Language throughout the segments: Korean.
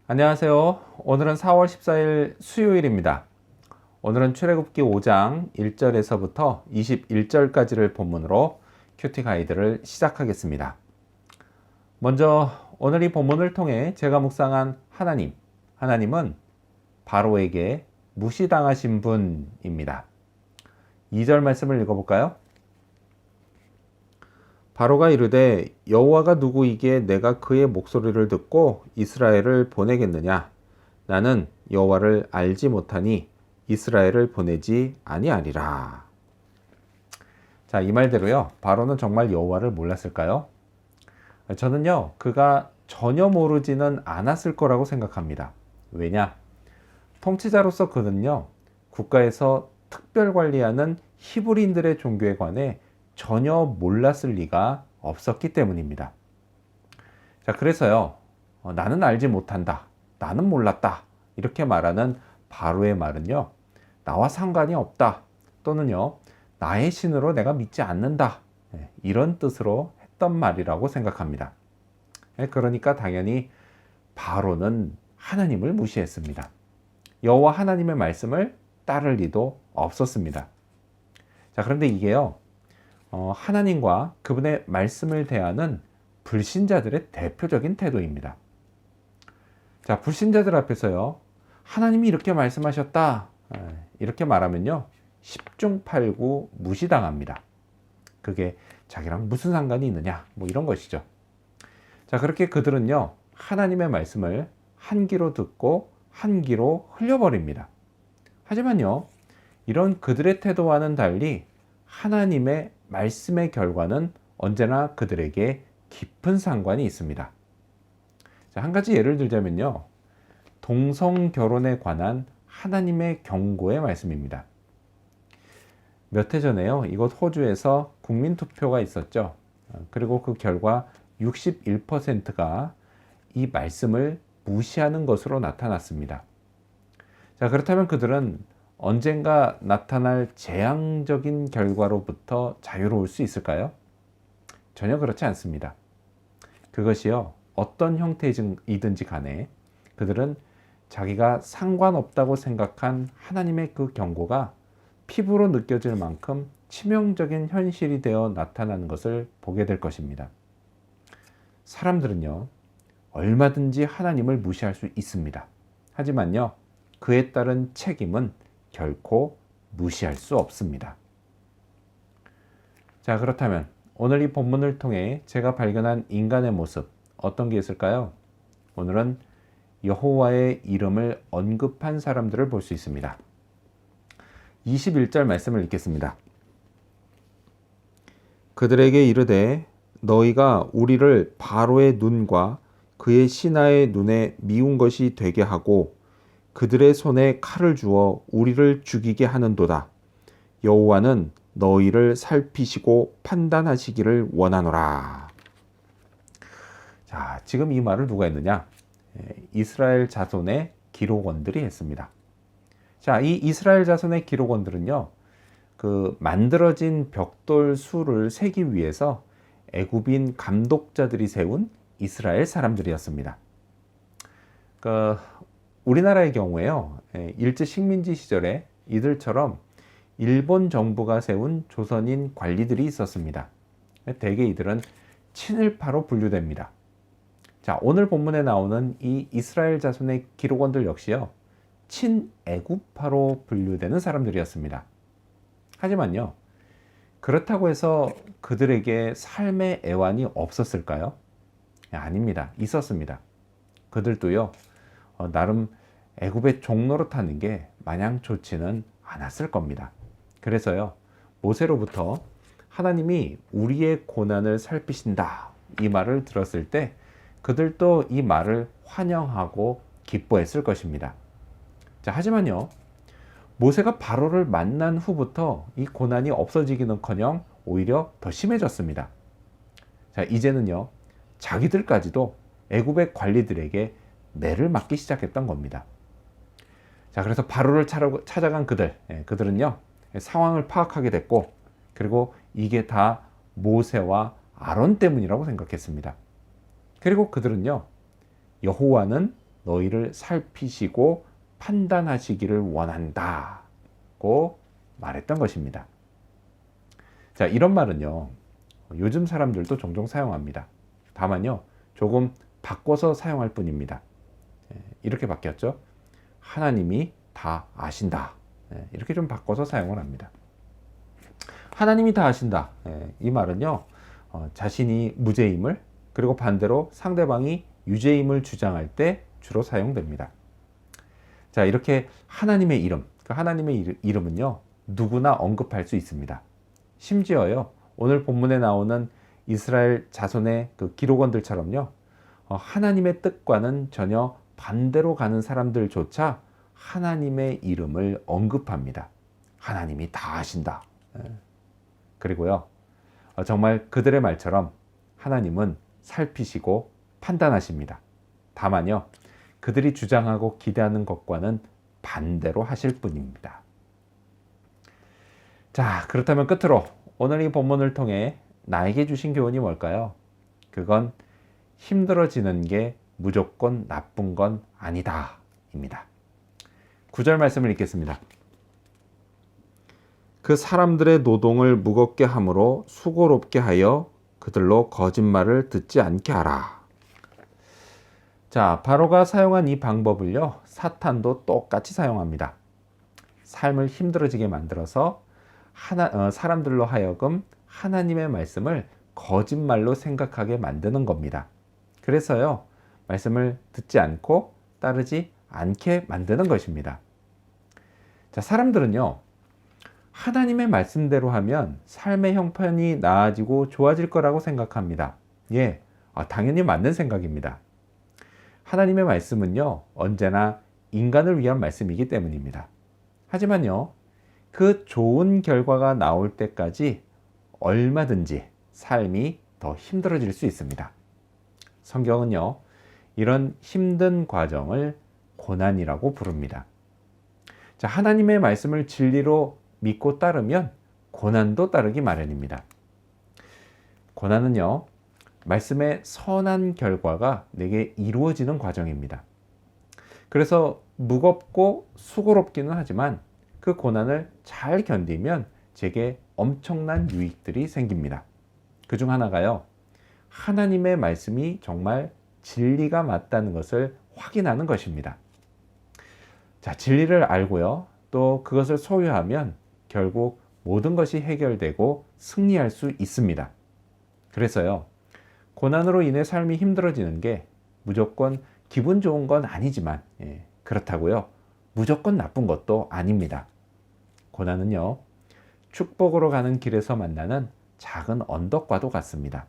안녕하세요. 오늘은 4월 14일 수요일입니다. 오늘은 출애굽기 5장 1절에서부터 21절까지를 본문으로 큐티 가이드를 시작하겠습니다. 먼저 오늘 이 본문을 통해 제가 묵상한 하나님은 바로에게 무시당하신 분입니다. 2절 말씀을 읽어볼까요? 바로가 이르되 여호와가 누구이기에 내가 그의 목소리를 듣고 이스라엘을 보내겠느냐? 나는 여호와를 알지 못하니 이스라엘을 보내지 아니하리라. 자, 이 말대로요. 바로는 정말 여호와를 몰랐을까요? 저는요, 그가 전혀 모르지는 않았을 거라고 생각합니다. 왜냐? 통치자로서 그는요, 국가에서 특별 관리하는 히브리인들의 종교에 관해 전혀 몰랐을 리가 없었기 때문입니다. 자, 그래서요, 나는 알지 못한다, 나는 몰랐다, 이렇게 말하는 바로의 말은요, 나와 상관이 없다, 또는요, 나의 신으로 내가 믿지 않는다, 이런 뜻으로 했던 말이라고 생각합니다. 그러니까 당연히 바로는 하나님을 무시했습니다. 여호와 하나님의 말씀을 따를 리도 없었습니다. 자, 그런데 이게요, 하나님과 그분의 말씀을 대하는 불신자들의 대표적인 태도입니다. 자, 불신자들 앞에서요, 하나님이 이렇게 말씀하셨다, 이렇게 말하면요, 10중 8구 무시당합니다. 그게 자기랑 무슨 상관이 있느냐, 뭐 이런 것이죠. 자, 그렇게 그들은요, 하나님의 말씀을 한 귀로 듣고 한 귀로 흘려버립니다. 하지만요, 이런 그들의 태도와는 달리 하나님의 말씀의 결과는 언제나 그들에게 깊은 상관이 있습니다. 자, 한 가지 예를 들자면요, 동성 결혼에 관한 하나님의 경고의 말씀입니다. 몇 해 전에요, 이곳 호주에서 국민투표가 있었죠. 그리고 그 결과 61%가 이 말씀을 무시하는 것으로 나타났습니다. 자, 그렇다면 그들은 언젠가 나타날 재앙적인 결과로부터 자유로울 수 있을까요? 전혀 그렇지 않습니다. 그것이요, 어떤 형태이든지 간에 그들은 자기가 상관없다고 생각한 하나님의 그 경고가 피부로 느껴질 만큼 치명적인 현실이 되어 나타나는 것을 보게 될 것입니다. 사람들은요, 얼마든지 하나님을 무시할 수 있습니다. 하지만요, 그에 따른 책임은 결코 무시할 수 없습니다. 자, 그렇다면 오늘 이 본문을 통해 제가 발견한 인간의 모습, 어떤 게 있을까요? 오늘은 여호와의 이름을 언급한 사람들을 볼 수 있습니다. 21절 말씀을 읽겠습니다. 그들에게 이르되 너희가 우리를 바로의 눈과 그의 신하의 눈에 미운 것이 되게 하고 그들의 손에 칼을 주어 우리를 죽이게 하는도다. 여호와는 너희를 살피시고 판단하시기를 원하노라. 자, 지금 이 말을 누가 했느냐? 이스라엘 자손의 기록원들이 했습니다. 자, 이 이스라엘 자손의 기록원들은요, 그 만들어진 벽돌 수를 세기 위해서 애굽인 감독자들이 세운 이스라엘 사람들이었습니다. 우리나라의 경우에요, 일제 식민지 시절에 이들처럼 일본 정부가 세운 조선인 관리들이 있었습니다. 대개 이들은 친일파로 분류됩니다. 자, 오늘 본문에 나오는 이 이스라엘 자손의 기록원들 역시요, 친애굽파로 분류되는 사람들이었습니다. 하지만요, 그렇다고 해서 그들에게 삶의 애환이 없었을까요? 아닙니다. 있었습니다. 그들도요, 나름 애굽의 종노릇하는 게 마냥 좋지는 않았을 겁니다. 그래서요, 모세로부터 하나님이 우리의 고난을 살피신다, 이 말을 들었을 때 그들도 이 말을 환영하고 기뻐했을 것입니다. 자, 하지만요, 모세가 바로를 만난 후부터 이 고난이 없어지기는커녕 오히려 더 심해졌습니다. 자, 이제는요, 자기들까지도 애굽의 관리들에게 매를 맞기 시작했던 겁니다. 자, 그래서 바로를 찾아간 그들은요, 상황을 파악하게 됐고, 그리고 이게 다 모세와 아론 때문이라고 생각했습니다. 그리고 그들은요, 여호와는 너희를 살피시고 판단하시기를 원한다고 말했던 것입니다. 자, 이런 말은요, 요즘 사람들도 종종 사용합니다. 다만요, 조금 바꿔서 사용할 뿐입니다. 이렇게 바뀌었죠. 하나님이 다 아신다. 이렇게 좀 바꿔서 사용을 합니다. 하나님이 다 아신다. 이 말은요, 자신이 무죄임을, 그리고 반대로 상대방이 유죄임을 주장할 때 주로 사용됩니다. 자, 이렇게 하나님의 이름, 하나님의 이름은요, 누구나 언급할 수 있습니다. 심지어요, 오늘 본문에 나오는 이스라엘 자손의 그 기록원들처럼요, 하나님의 뜻과는 전혀 반대로 가는 사람들조차 하나님의 이름을 언급합니다. 하나님이 다 아신다. 그리고요, 정말 그들의 말처럼 하나님은 살피시고 판단하십니다. 다만요, 그들이 주장하고 기대하는 것과는 반대로 하실 뿐입니다. 자, 그렇다면 끝으로 오늘 이 본문을 통해 나에게 주신 교훈이 뭘까요? 그건 힘들어지는 게 무조건 나쁜 건 아니다 입니다. 9절 말씀을 읽겠습니다. 그 사람들의 노동을 무겁게 함으로 수고롭게 하여 그들로 거짓말을 듣지 않게 하라. 자, 바로가 사용한 이 방법을요, 사탄도 똑같이 사용합니다. 삶을 힘들어지게 만들어서 사람들로 하여금 하나님의 말씀을 거짓말로 생각하게 만드는 겁니다. 그래서요, 말씀을 듣지 않고 따르지 않게 만드는 것입니다. 자, 사람들은요, 하나님의 말씀대로 하면 삶의 형편이 나아지고 좋아질 거라고 생각합니다. 예, 당연히 맞는 생각입니다. 하나님의 말씀은요, 언제나 인간을 위한 말씀이기 때문입니다. 하지만요, 그 좋은 결과가 나올 때까지 얼마든지 삶이 더 힘들어질 수 있습니다. 성경은요, 이런 힘든 과정을 고난이라고 부릅니다. 자, 하나님의 말씀을 진리로 믿고 따르면 고난도 따르기 마련입니다. 고난은요, 말씀의 선한 결과가 내게 이루어지는 과정입니다. 그래서 무겁고 수고롭기는 하지만 그 고난을 잘 견디면 제게 엄청난 유익들이 생깁니다. 그중 하나가요, 하나님의 말씀이 정말 진리가 맞다는 것을 확인하는 것입니다. 자, 진리를 알고요, 또 그것을 소유하면 결국 모든 것이 해결되고 승리할 수 있습니다. 그래서요, 고난으로 인해 삶이 힘들어지는 게 무조건 기분 좋은 건 아니지만, 그렇다고요, 무조건 나쁜 것도 아닙니다. 고난은요, 축복으로 가는 길에서 만나는 작은 언덕과도 같습니다.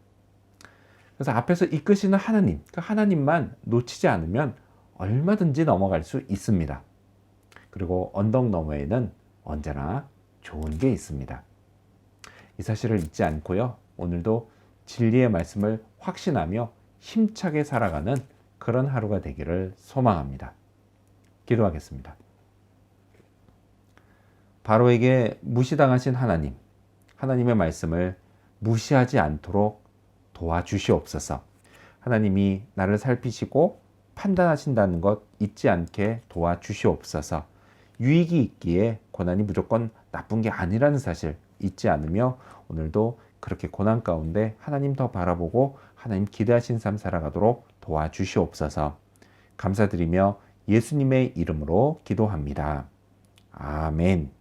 그래서 앞에서 이끄시는 하나님, 그 하나님만 놓치지 않으면 얼마든지 넘어갈 수 있습니다. 그리고 언덕 너머에는 언제나 좋은 게 있습니다. 이 사실을 잊지 않고요, 오늘도 진리의 말씀을 확신하며 힘차게 살아가는 그런 하루가 되기를 소망합니다. 기도하겠습니다. 바로에게 무시당하신 하나님, 하나님의 말씀을 무시하지 않도록 도와주시옵소서. 하나님이 나를 살피시고 판단하신다는 것 잊지 않게 도와주시옵소서. 유익이 있기에 고난이 무조건 나쁜 게 아니라는 사실 잊지 않으며 오늘도 그렇게 고난 가운데 하나님 더 바라보고 하나님 기대하신 삶 살아가도록 도와주시옵소서. 감사드리며 예수님의 이름으로 기도합니다. 아멘.